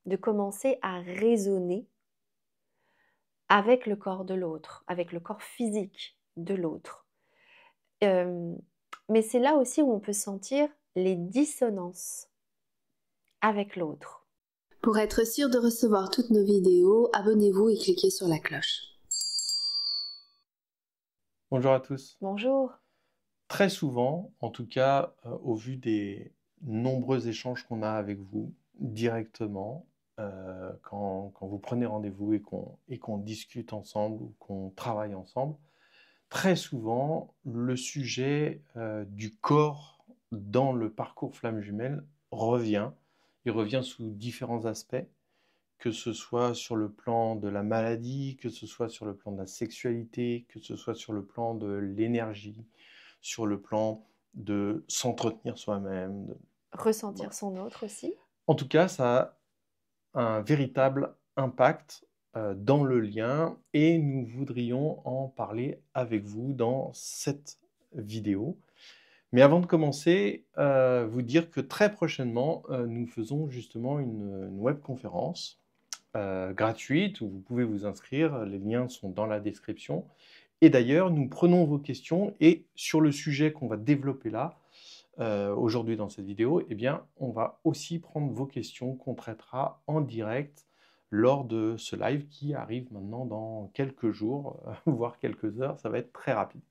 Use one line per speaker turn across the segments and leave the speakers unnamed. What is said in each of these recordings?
de commencer à raisonner avec le corps de l'autre, avec le corps physique de l'autre. Mais c'est là aussi où on peut sentir les dissonances avec l'autre.
Pour être sûr de recevoir toutes nos vidéos, abonnez-vous et cliquez sur la cloche.
Bonjour à tous.
Bonjour.
Très souvent, en tout cas, au vu des nombreux échanges qu'on a avec vous directement, quand vous prenez rendez-vous et qu'on discute ensemble ou qu'on travaille ensemble, très souvent, le sujet du corps dans le parcours flamme jumelle revient. Il revient sous différents aspects, que ce soit sur le plan de la maladie, que ce soit sur le plan de la sexualité, que ce soit sur le plan de l'énergie, sur le plan de s'entretenir soi-même.
Ressentir
Voilà.
son autre aussi.
En tout cas, ça a un véritable impact dans le lien et nous voudrions en parler avec vous dans cette vidéo. Mais avant de commencer, vous dire que très prochainement, nous faisons justement une webconférence gratuite où vous pouvez vous inscrire. Les liens sont dans la description. Et d'ailleurs, nous prenons vos questions et sur le sujet qu'on va développer là, aujourd'hui dans cette vidéo, eh bien, on va aussi prendre vos questions qu'on traitera en direct lors de ce live qui arrive maintenant dans quelques jours, voire quelques heures. Ça va être très rapide.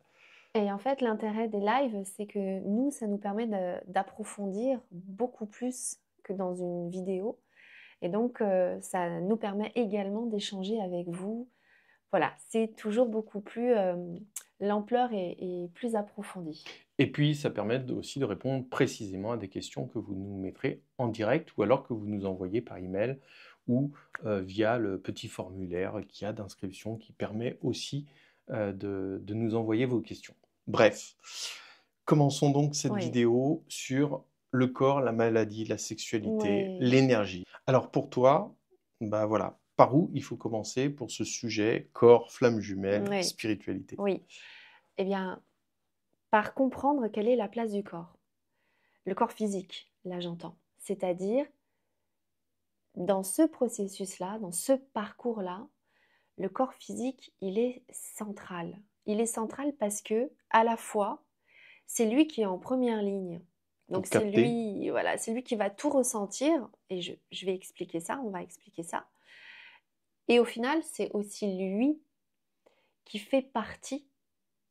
Et en fait, l'intérêt des lives, c'est que nous, ça nous permet d'approfondir beaucoup plus que dans une vidéo. Et donc, ça nous permet également d'échanger avec vous. Voilà, c'est toujours beaucoup plus... l'ampleur est plus approfondie.
Et puis, ça permet aussi de répondre précisément à des questions que vous nous mettrez en direct ou alors que vous nous envoyez par email ou via le petit formulaire qu'il y a d'inscription qui permet aussi de nous envoyer vos questions. Bref, commençons donc cette vidéo sur le corps, la maladie, la sexualité, l'énergie. Alors pour toi, bah voilà, par où il faut commencer pour ce sujet corps, flamme jumelle, spiritualité?
Oui, eh bien, par comprendre quelle est la place du corps. Le corps physique, là j'entends. C'est-à-dire, dans ce processus-là, dans ce parcours-là, le corps physique, il est central. Il est central parce que, à la fois, c'est lui qui est en première ligne. Donc c'est lui, voilà, c'est lui qui va tout ressentir. Et je vais expliquer ça, on va expliquer ça. Et au final, c'est aussi lui qui fait partie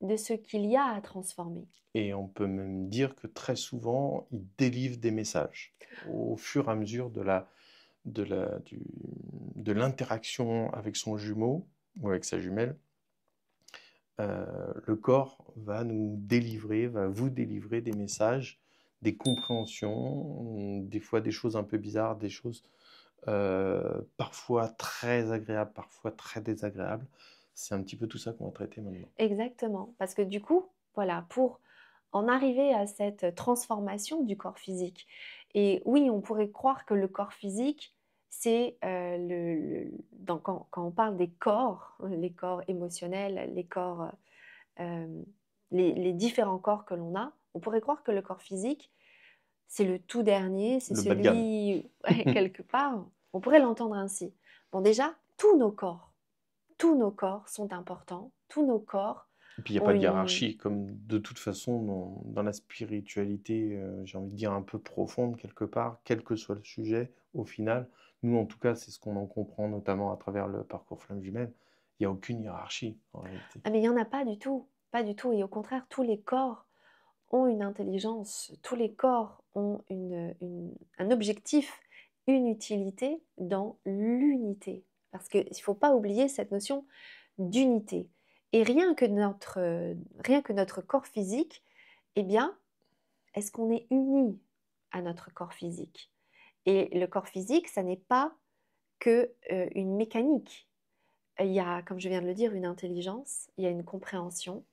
de ce qu'il y a à transformer.
Et on peut même dire que très souvent, il délivre des messages au fur et à mesure de l'interaction avec son jumeau ou avec sa jumelle. Le corps va nous délivrer, va vous délivrer des messages, des compréhensions, des fois des choses un peu bizarres, des choses parfois très agréables, parfois très désagréables. C'est un petit peu tout ça qu'on va traiter maintenant.
Exactement, parce que du coup, voilà, pour en arriver à cette transformation du corps physique, et oui, on pourrait croire que le corps physique, c'est quand on parle des corps, les corps émotionnels, les corps, les différents corps que l'on a, on pourrait croire que le corps physique, c'est le tout dernier, c'est celui, quelque part, on pourrait l'entendre ainsi. Bon, déjà, tous nos corps sont importants, tous nos corps.
Et puis il n'y a pas de hiérarchie, comme de toute façon dans la spiritualité, j'ai envie de dire un peu profonde quelque part, quel que soit le sujet, au final, nous en tout cas c'est ce qu'on en comprend notamment à travers le parcours flamme jumelle, il n'y a aucune hiérarchie en réalité.
Ah mais il n'y en a pas du tout, pas du tout, et au contraire tous les corps ont une intelligence, tous les corps ont un objectif, une utilité dans l'unité. Parce qu'il ne faut pas oublier cette notion d'unité. Et rien que notre corps physique, eh bien, est-ce qu'on est uni à notre corps physique? Et le corps physique, ça n'est pas que une mécanique. Il y a, comme je viens de le dire, une intelligence, il y a une compréhension,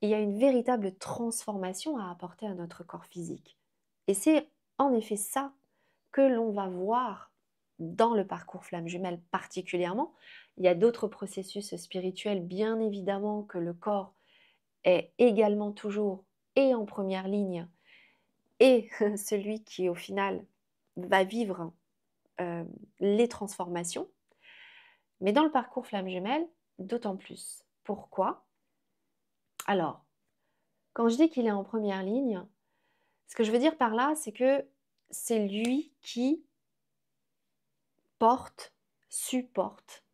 il y a une véritable transformation à apporter à notre corps physique. Et c'est en effet ça que l'on va voir dans le parcours flamme jumelle particulièrement. Il y a d'autres processus spirituels, bien évidemment, que le corps est également toujours et en première ligne, et celui qui, au final, va vivre les transformations. Mais dans le parcours flamme jumelle, d'autant plus. Pourquoi? Alors, quand je dis qu'il est en première ligne, ce que je veux dire par là, c'est que c'est lui qui supporte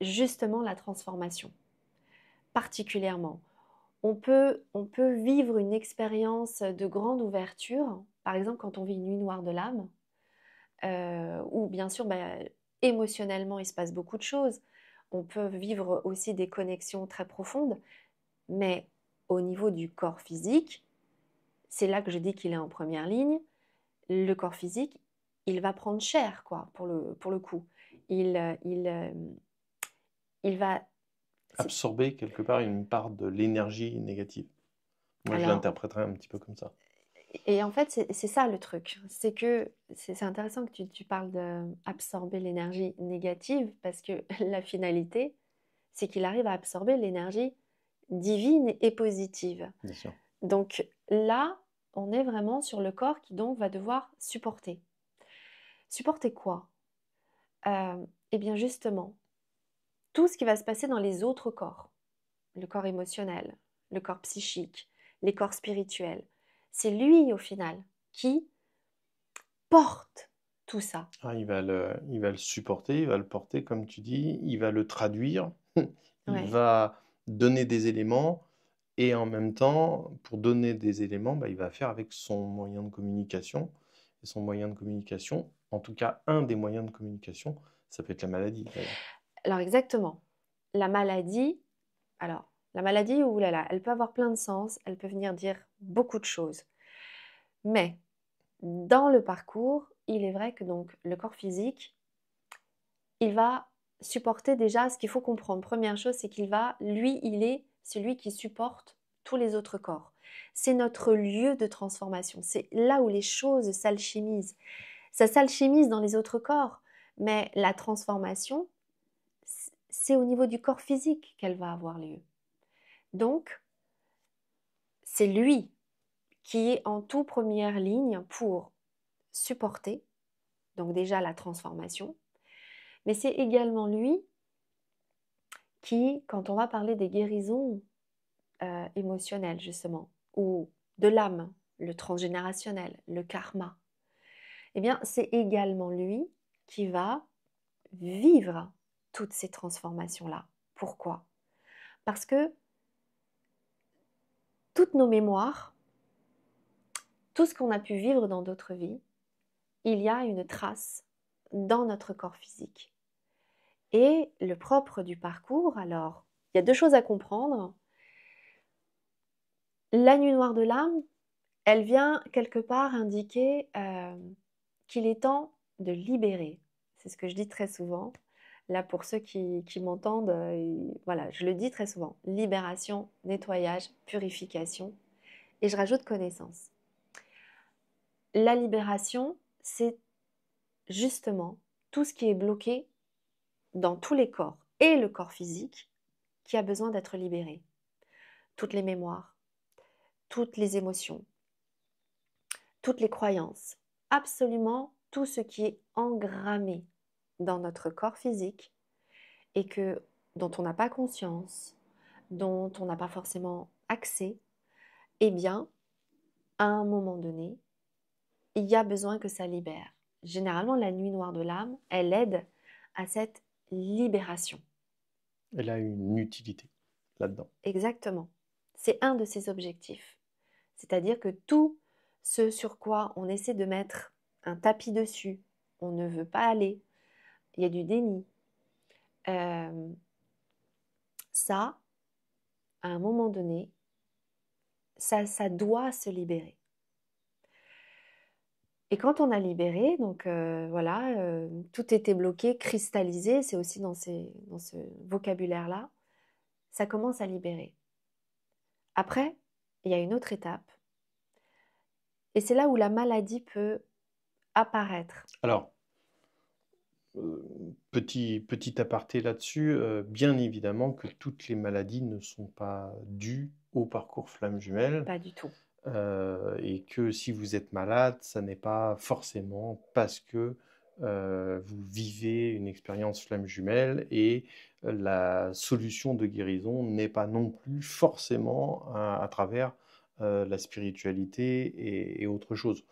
justement la transformation, particulièrement. On peut vivre une expérience de grande ouverture, par exemple quand on vit une nuit noire de l'âme, où bien sûr, émotionnellement, il se passe beaucoup de choses. On peut vivre aussi des connexions très profondes, mais au niveau du corps physique, c'est là que je dis qu'il est en première ligne. Le corps physique, il va prendre cher, quoi, pour le coup. Il va...
Absorber quelque part une part de l'énergie négative. Moi, je
Alors,
l'interpréterais un petit peu comme ça.
et en fait, c'est ça le truc. C'est que c'est intéressant que tu parles d'absorber l'énergie négative parce que la finalité, c'est qu'il arrive à absorber l'énergie divine et positive.
Bien sûr.
Donc là, on est vraiment sur le corps qui donc va devoir supporter. Supporter quoi? Eh bien justement, tout ce qui va se passer dans les autres corps. Le corps émotionnel, le corps psychique, les corps spirituels. C'est lui au final qui porte tout ça.
Ah, il va le supporter, il va le porter, comme tu dis, il va le traduire, il
Ouais.
va donner des éléments, et en même temps, pour donner des éléments, il va faire avec son moyen de communication. Et son moyen de communication, en tout cas un des moyens de communication, ça peut être la maladie d'ailleurs.
Alors exactement. La maladie, oulala, elle peut avoir plein de sens, elle peut venir dire beaucoup de choses. Mais dans le parcours, il est vrai que donc le corps physique, il va supporter déjà ce qu'il faut comprendre. Première chose, c'est il est celui qui supporte tous les autres corps. C'est notre lieu de transformation. C'est là où les choses s'alchimisent. Ça s'alchimise dans les autres corps, mais la transformation, c'est au niveau du corps physique qu'elle va avoir lieu. Donc, c'est lui qui est en toute première ligne pour supporter, donc déjà la transformation, mais c'est également lui qui, quand on va parler des guérisons émotionnelles justement, ou de l'âme, le transgénérationnel, le karma, eh bien c'est également lui qui va vivre toutes ces transformations-là. Pourquoi? Parce que toutes nos mémoires, tout ce qu'on a pu vivre dans d'autres vies, il y a une trace dans notre corps physique. Et le propre du parcours, alors, il y a deux choses à comprendre. La nuit noire de l'âme, elle vient quelque part indiquer qu'il est temps de libérer. C'est ce que je dis très souvent. Là, pour ceux qui m'entendent, voilà, je le dis très souvent. Libération, nettoyage, purification. Et je rajoute connaissance. La libération, c'est justement tout ce qui est bloqué dans tous les corps et le corps physique qui a besoin d'être libéré. Toutes les mémoires, toutes les émotions, toutes les croyances, absolument tout ce qui est engrammé dans notre corps physique et dont on n'a pas conscience, dont on n'a pas forcément accès, eh bien, à un moment donné, il y a besoin que ça libère. Généralement, la nuit noire de l'âme, elle aide à cette libération.
Elle a une utilité là-dedans.
Exactement. C'est un de ses objectifs. C'est-à-dire que tout ce sur quoi on essaie de mettre un tapis dessus, on ne veut pas aller, il y a du déni. Ça, à un moment donné, ça doit se libérer. Et quand on a libéré, donc voilà, tout était bloqué, cristallisé, c'est aussi dans ce vocabulaire-là, ça commence à libérer. Après, il y a une autre étape. Et c'est là où la maladie peut apparaître.
Alors, petit aparté là-dessus, bien évidemment que toutes les maladies ne sont pas dues au parcours flamme jumelle.
Pas du tout.
Et que si vous êtes malade, ça n'est pas forcément parce que vous vivez une expérience flamme jumelle et la solution de guérison n'est pas non plus forcément à travers la spiritualité et autre chose.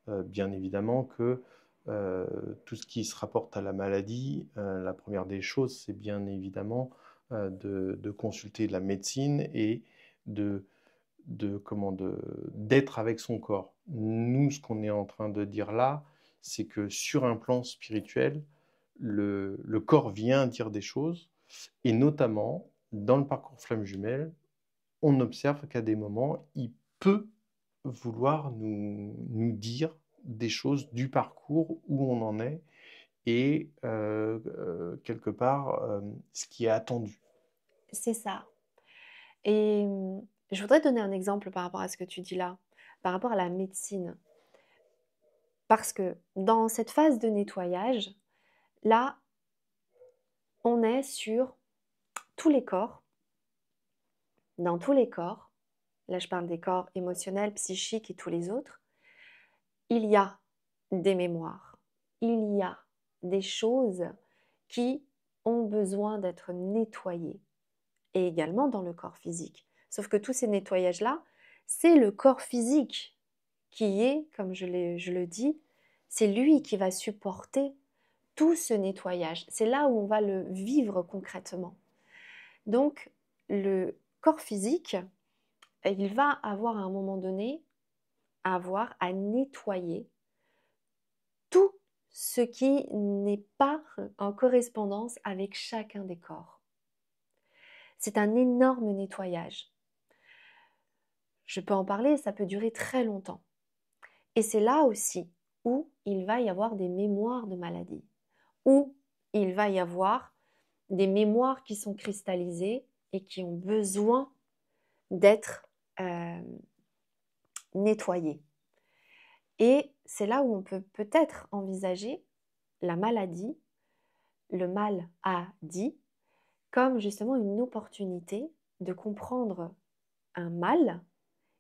Bien évidemment que tout ce qui se rapporte à la maladie, la première des choses, c'est bien évidemment de consulter la médecine et de, d'être avec son corps. Nous, ce qu'on est en train de dire là, c'est que sur un plan spirituel, le corps vient dire des choses, et notamment, dans le parcours flamme jumelle, on observe qu'à des moments, il peut vouloir nous dire des choses du parcours où on en est et quelque part ce qui est attendu.
C'est ça. Et je voudrais donner un exemple par rapport à ce que tu dis là, par rapport à la médecine. Parce que dans cette phase de nettoyage, là, on est sur tous les corps, dans tous les corps, là je parle des corps émotionnels, psychiques et tous les autres, il y a des mémoires, il y a des choses qui ont besoin d'être nettoyées, et également dans le corps physique. Sauf que tous ces nettoyages-là, c'est le corps physique qui est, comme je le dis, c'est lui qui va supporter tout ce nettoyage. C'est là où on va le vivre concrètement. Donc, le corps physique, il va avoir à un moment donné avoir à nettoyer tout ce qui n'est pas en correspondance avec chacun des corps. C'est un énorme nettoyage. Je peux en parler, ça peut durer très longtemps. Et c'est là aussi où il va y avoir des mémoires de maladie, où il va y avoir des mémoires qui sont cristallisées et qui ont besoin d'être nettoyées. Et c'est là où on peut peut-être envisager la maladie, le mal à dit, comme justement une opportunité de comprendre un mal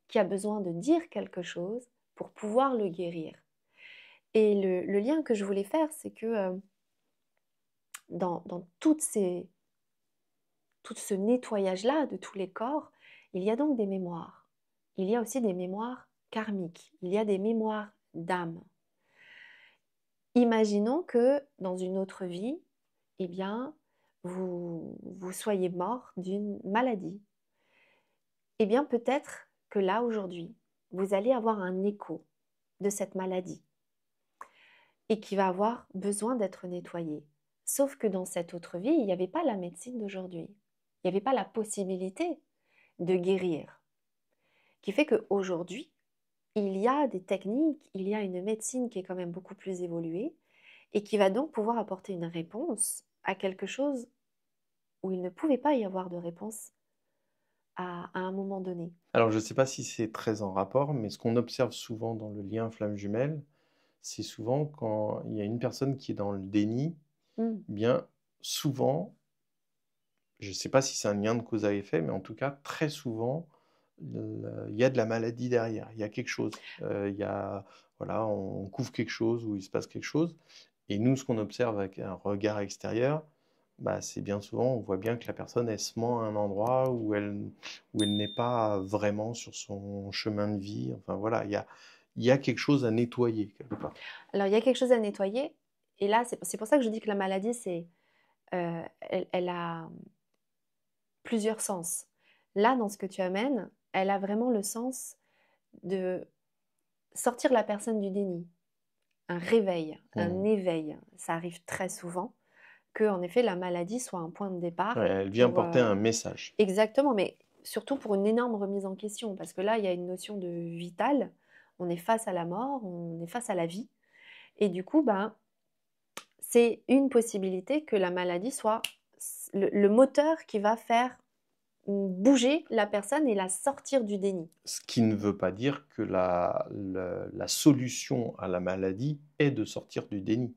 qui a besoin de dire quelque chose pour pouvoir le guérir. Et le lien que je voulais faire, c'est que dans tout ce nettoyage-là de tous les corps, il y a donc des mémoires. Il y a aussi des mémoires karmiques. Il y a des mémoires d'âme. Imaginons que dans une autre vie, eh bien, vous soyez mort d'une maladie. Eh bien, peut-être que là, aujourd'hui, vous allez avoir un écho de cette maladie et qui va avoir besoin d'être nettoyé. Sauf que dans cette autre vie, il n'y avait pas la médecine d'aujourd'hui. Il n'y avait pas la possibilité de guérir. Qui fait qu'aujourd'hui, il y a des techniques, il y a une médecine qui est quand même beaucoup plus évoluée et qui va donc pouvoir apporter une réponse à quelque chose où il ne pouvait pas y avoir de réponse à un moment donné.
Alors, je ne sais pas si c'est très en rapport, mais ce qu'on observe souvent dans le lien flamme jumelle, c'est souvent quand il y a une personne qui est dans le déni, bien souvent, je ne sais pas si c'est un lien de cause à effet, mais en tout cas, très souvent, il y a de la maladie derrière, il y a quelque chose. Il y a, voilà, on couvre quelque chose ou il se passe quelque chose. Et nous, ce qu'on observe avec un regard extérieur, bah, c'est bien souvent, on voit bien que la personne, elle se ment à un endroit où elle n'est pas vraiment sur son chemin de vie. Enfin voilà, il y a quelque chose à nettoyer quelque part.
Alors, il y a quelque chose à nettoyer. Et là, c'est pour ça que je dis que la maladie, elle a plusieurs sens. Là, dans ce que tu amènes, elle a vraiment le sens de sortir la personne du déni. Un réveil, un éveil. Ça arrive très souvent que, en effet, la maladie soit un point de départ.
Ouais, elle vient porter un message.
Exactement, mais surtout pour une énorme remise en question, parce que là, il y a une notion de vital. On est face à la mort, on est face à la vie. Et du coup, ben, c'est une possibilité que la maladie soit le moteur qui va faire bouger la personne et la sortir du déni.
Ce qui ne veut pas dire que la solution à la maladie est de sortir du déni.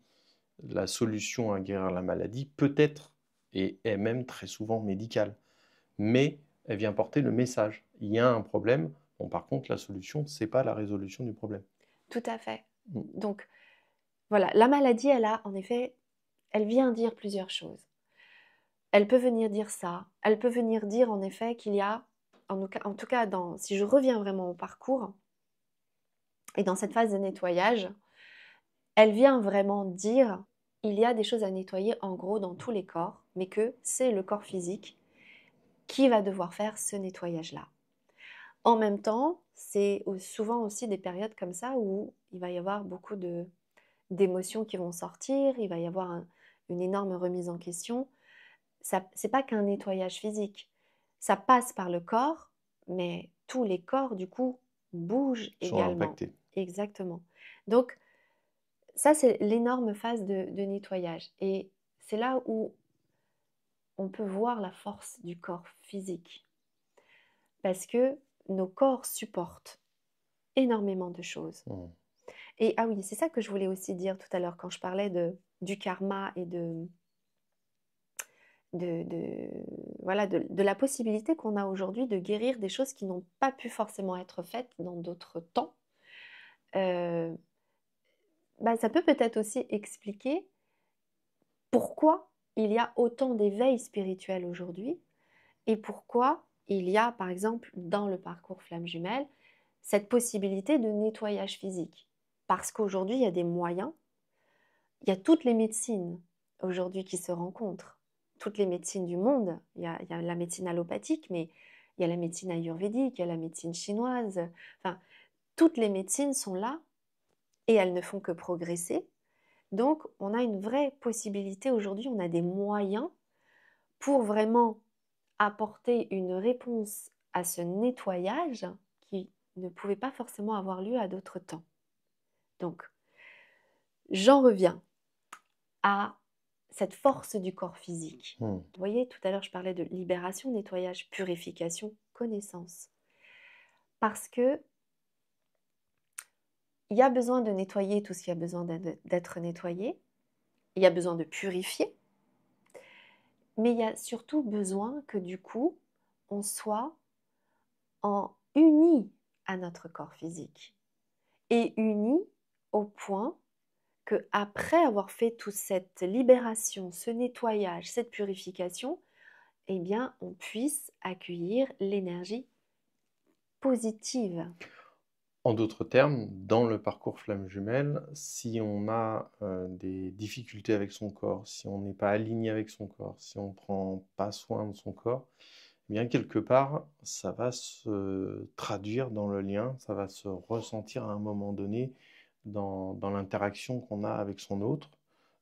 La solution à guérir la maladie peut être, et est même très souvent médicale, mais elle vient porter le message. Il y a un problème, bon, par contre, la solution, ce n'est pas la résolution du problème.
Tout à fait. Donc, Voilà, la maladie, en effet, elle vient dire plusieurs choses. Elle peut venir dire ça. Elle peut venir dire en effet qu'il y a, en tout cas, si je reviens vraiment au parcours et dans cette phase de nettoyage, elle vient vraiment dire il y a des choses à nettoyer en gros dans tous les corps, mais que c'est le corps physique qui va devoir faire ce nettoyage-là. En même temps, c'est souvent aussi des périodes comme ça où il va y avoir beaucoup d'émotions qui vont sortir, il va y avoir une énorme remise en question. C'est pas qu'un nettoyage physique. Ça passe par le corps, mais tous les corps, du coup, bougent
Sont
également.
impactés.
Exactement. Donc, ça, c'est l'énorme phase de nettoyage. Et c'est là où on peut voir la force du corps physique. Parce que nos corps supportent énormément de choses.
Mmh.
Et ah oui, c'est ça que je voulais aussi dire tout à l'heure quand je parlais du karma et voilà, de la possibilité qu'on a aujourd'hui de guérir des choses qui n'ont pas pu forcément être faites dans d'autres temps. Euh, Ça peut peut-être aussi expliquer pourquoi il y a autant d'éveil spirituel aujourd'hui et pourquoi il y a, par exemple, dans le parcours Flamme Jumelle, cette possibilité de nettoyage physique. Parce qu'aujourd'hui, il y a des moyens, il y a toutes les médecines aujourd'hui qui se rencontrent, toutes les médecines du monde. Il y a la médecine allopathique, mais il y a la médecine ayurvédique, il y a la médecine chinoise. Enfin, toutes les médecines sont là et elles ne font que progresser. Donc, on a une vraie possibilité aujourd'hui, on a des moyens pour vraiment apporter une réponse à ce nettoyage qui ne pouvait pas forcément avoir lieu à d'autres temps. Donc, j'en reviens à cette force du corps physique.
Mmh.
Vous voyez, tout à l'heure, je parlais de libération, nettoyage, purification, connaissance. Parce que il y a besoin de nettoyer tout ce qui a besoin d'être nettoyé. Il y a besoin de purifier. Mais il y a surtout besoin que du coup, on soit unis à notre corps physique. Et unis au point que après avoir fait toute cette libération, ce nettoyage, cette purification, eh bien, on puisse accueillir l'énergie positive.
En d'autres termes, dans le parcours Flamme Jumelle, si on a des difficultés avec son corps, si on n'est pas aligné avec son corps, si on ne prend pas soin de son corps, eh bien quelque part, ça va se traduire dans le lien, ça va se ressentir à un moment donné dans l'interaction qu'on a avec son autre,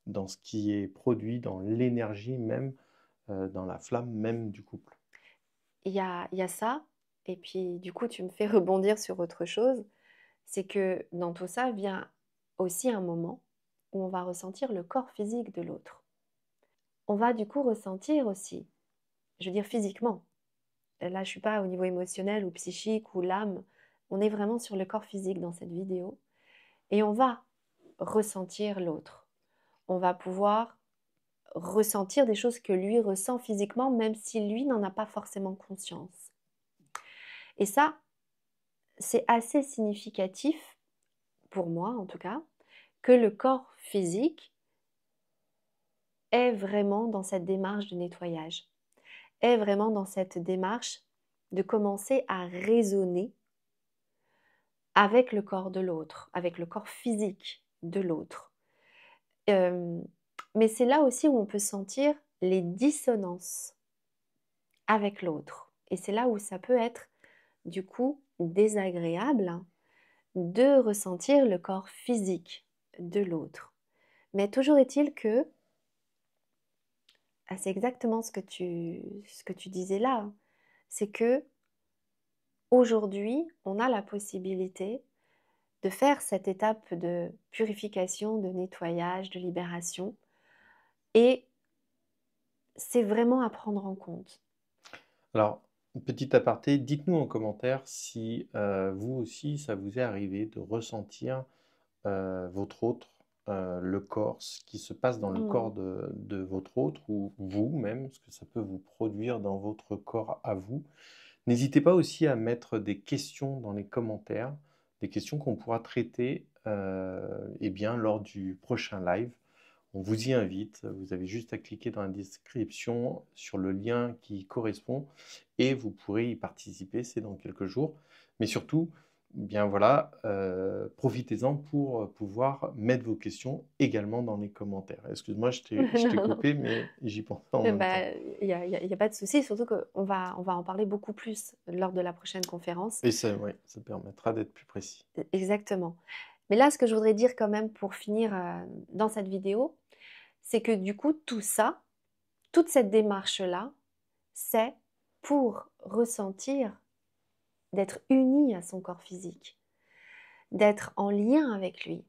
dans ce qui est produit, dans l'énergie même, dans la flamme même du couple.
Il y a ça, et puis du coup, tu me fais rebondir sur autre chose, c'est que dans tout ça vient aussi un moment où on va ressentir le corps physique de l'autre. On va du coup ressentir aussi, je veux dire physiquement, là je ne suis pas au niveau émotionnel ou psychique ou l'âme, on est vraiment sur le corps physique dans cette vidéo, et on va ressentir l'autre. On va pouvoir ressentir des choses que lui ressent physiquement, même si lui n'en a pas forcément conscience. Et ça, c'est assez significatif, pour moi en tout cas, que le corps physique est vraiment dans cette démarche de nettoyage, est vraiment dans cette démarche de commencer à raisonner avec le corps de l'autre, avec le corps physique de l'autre. Mais c'est là aussi où on peut sentir les dissonances avec l'autre. Et c'est là où ça peut être du coup désagréable de ressentir le corps physique de l'autre. Mais toujours est-il que, c'est exactement ce que tu disais là, c'est que aujourd'hui, on a la possibilité de faire cette étape de purification, de nettoyage, de libération. Et c'est vraiment à prendre en compte.
Alors, petit aparté, dites-nous en commentaire si vous aussi, ça vous est arrivé de ressentir votre autre, le corps, ce qui se passe dans le corps de votre autre ou vous-même, ce que ça peut vous produire dans votre corps à vous. N'hésitez pas aussi à mettre des questions dans les commentaires, des questions qu'on pourra traiter eh bien, lors du prochain live. On vous y invite. Vous avez juste à cliquer dans la description sur le lien qui correspond et vous pourrez y participer. C'est dans quelques jours. Mais surtout, bien voilà, profitez-en pour pouvoir mettre vos questions également dans les commentaires. Excuse-moi, je t'ai
Non, non.
coupé, mais j'y pensais en même temps.
Il y a pas de souci, surtout qu'on va en parler beaucoup plus lors de la prochaine conférence.
Et ça, ouais, ça permettra d'être plus précis.
Exactement. Mais là, ce que je voudrais dire quand même pour finir dans cette vidéo, c'est que du coup, tout ça, toute cette démarche-là, c'est pour ressentir d'être uni à son corps physique, d'être en lien avec lui,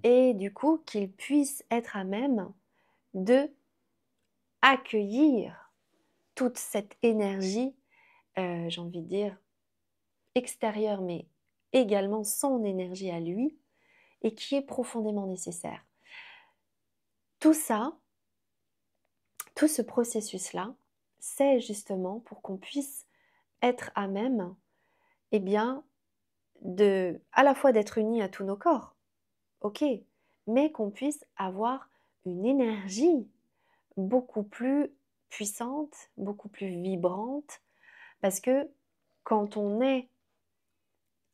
et du coup qu'il puisse être à même de accueillir toute cette énergie, j'ai envie de dire, extérieure, mais également son énergie à lui, et qui est profondément nécessaire. Tout ça, tout ce processus-là, c'est justement pour qu'on puisse être à même, eh bien, à la fois d'être unis à tous nos corps, ok, mais qu'on puisse avoir une énergie beaucoup plus puissante, beaucoup plus vibrante, parce que quand on est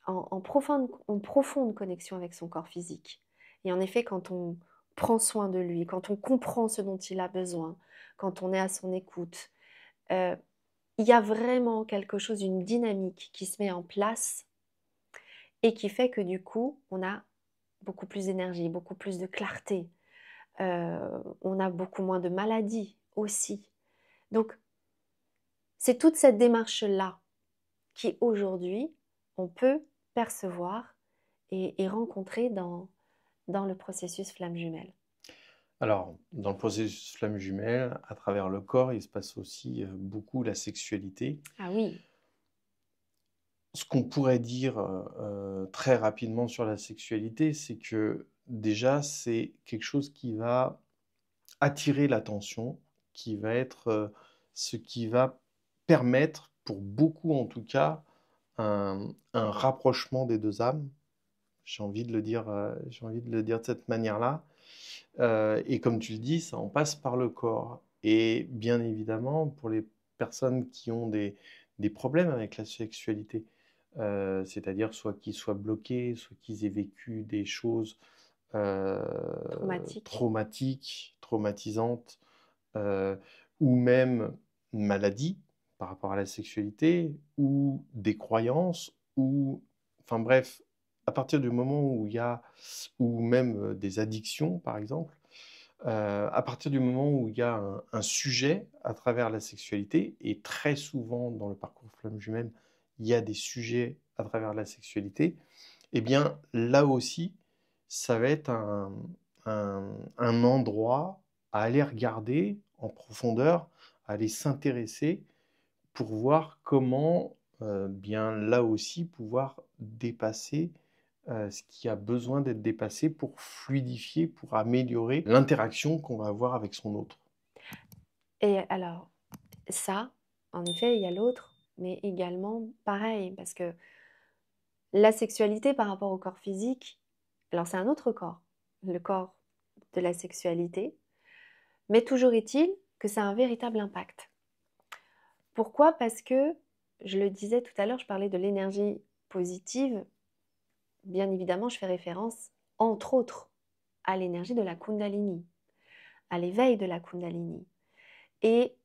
en profonde connexion avec son corps physique, et en effet quand on prend soin de lui, quand on comprend ce dont il a besoin, quand on est à son écoute, il y a vraiment quelque chose, une dynamique qui se met en place et qui fait que du coup, on a beaucoup plus d'énergie, beaucoup plus de clarté, on a beaucoup moins de maladies aussi. Donc, c'est toute cette démarche-là qui aujourd'hui, on peut percevoir et rencontrer dans le processus flamme jumelle.
Alors, dans le processus flamme jumelle, à travers le corps, il se passe aussi beaucoup la sexualité.
Ah oui.
Ce qu'on pourrait dire très rapidement sur la sexualité, c'est que déjà, c'est quelque chose qui va attirer l'attention, qui va être ce qui va permettre, pour beaucoup en tout cas, un rapprochement des deux âmes. J'ai envie de le dire, j'ai envie de le dire de cette manière-là. Et comme tu le dis, ça en passe par le corps. Et bien évidemment, pour les personnes qui ont des problèmes avec la sexualité, c'est-à-dire soit qu'ils soient bloqués, soit qu'ils aient vécu des choses euh, traumatisantes, ou même une maladie par rapport à la sexualité, ou des croyances, ou, enfin bref, à partir du moment où il y a, ou même des addictions par exemple, à partir du moment où il y a un sujet à travers la sexualité, et très souvent dans le parcours flamme jumelle, il y a des sujets à travers la sexualité, eh bien là aussi, ça va être un endroit à aller regarder en profondeur, à aller s'intéresser pour voir comment, bien là aussi, pouvoir dépasser ce qui a besoin d'être dépassé pour fluidifier, pour améliorer l'interaction qu'on va avoir avec son autre.
Et alors, ça, en effet, il y a l'autre, mais également pareil, parce que la sexualité par rapport au corps physique, alors c'est un autre corps, le corps de la sexualité, mais toujours est-il que ça a un véritable impact. Pourquoi? Parce que, je le disais tout à l'heure, je parlais de l'énergie positive. Bien évidemment, je fais référence, entre autres, à l'énergie de la Kundalini, à l'éveil de la Kundalini. Et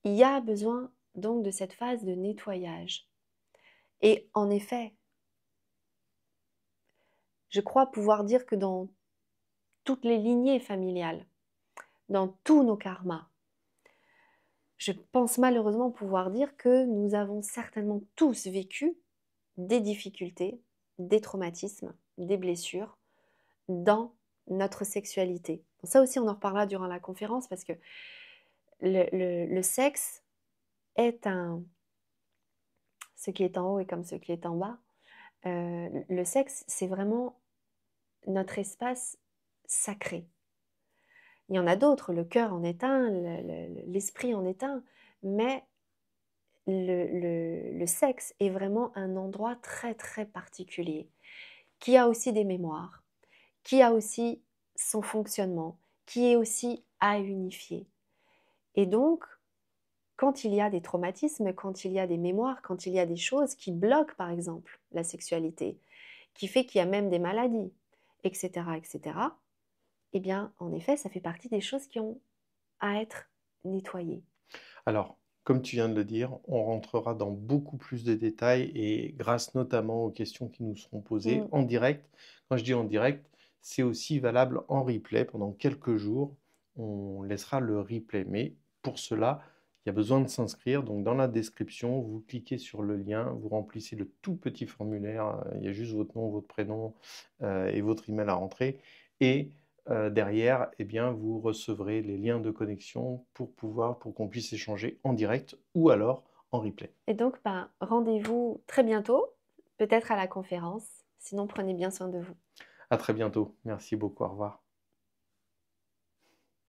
il y a besoin donc de cette phase de nettoyage. Et en effet, je crois pouvoir dire que dans toutes les lignées familiales, dans tous nos karmas, je pense malheureusement pouvoir dire que nous avons certainement tous vécu des difficultés, des traumatismes, des blessures dans notre sexualité. Ça aussi, on en reparlera durant la conférence parce que le sexe est ce qui est en haut et comme ce qui est en bas. Le sexe, c'est vraiment notre espace sacré. Il y en a d'autres, le cœur en est un, l'esprit en est un, mais le sexe est vraiment un endroit très très particulier. qui a aussi des mémoires, qui a aussi son fonctionnement, qui est aussi à unifier. Et donc, quand il y a des traumatismes, quand il y a des mémoires, quand il y a des choses qui bloquent, par exemple, la sexualité, qui fait qu'il y a même des maladies, etc., etc., eh bien, en effet, ça fait partie des choses qui ont à être nettoyées.
Alors, comme tu viens de le dire, on rentrera dans beaucoup plus de détails et grâce notamment aux questions qui nous seront posées
Mm.
en direct. Quand je dis en direct, c'est aussi valable en replay pendant quelques jours. On laissera le replay. Mais pour cela, il y a besoin de s'inscrire. Donc, dans la description, vous cliquez sur le lien, vous remplissez le tout petit formulaire. Il y a juste votre nom, votre prénom et votre email à rentrer. Et derrière, eh bien, vous recevrez les liens de connexion pour qu'on puisse échanger en direct ou alors en replay.
Et donc, ben, rendez-vous très bientôt, peut-être à la conférence. Sinon, prenez bien soin de vous.
À très bientôt. Merci beaucoup. Au revoir.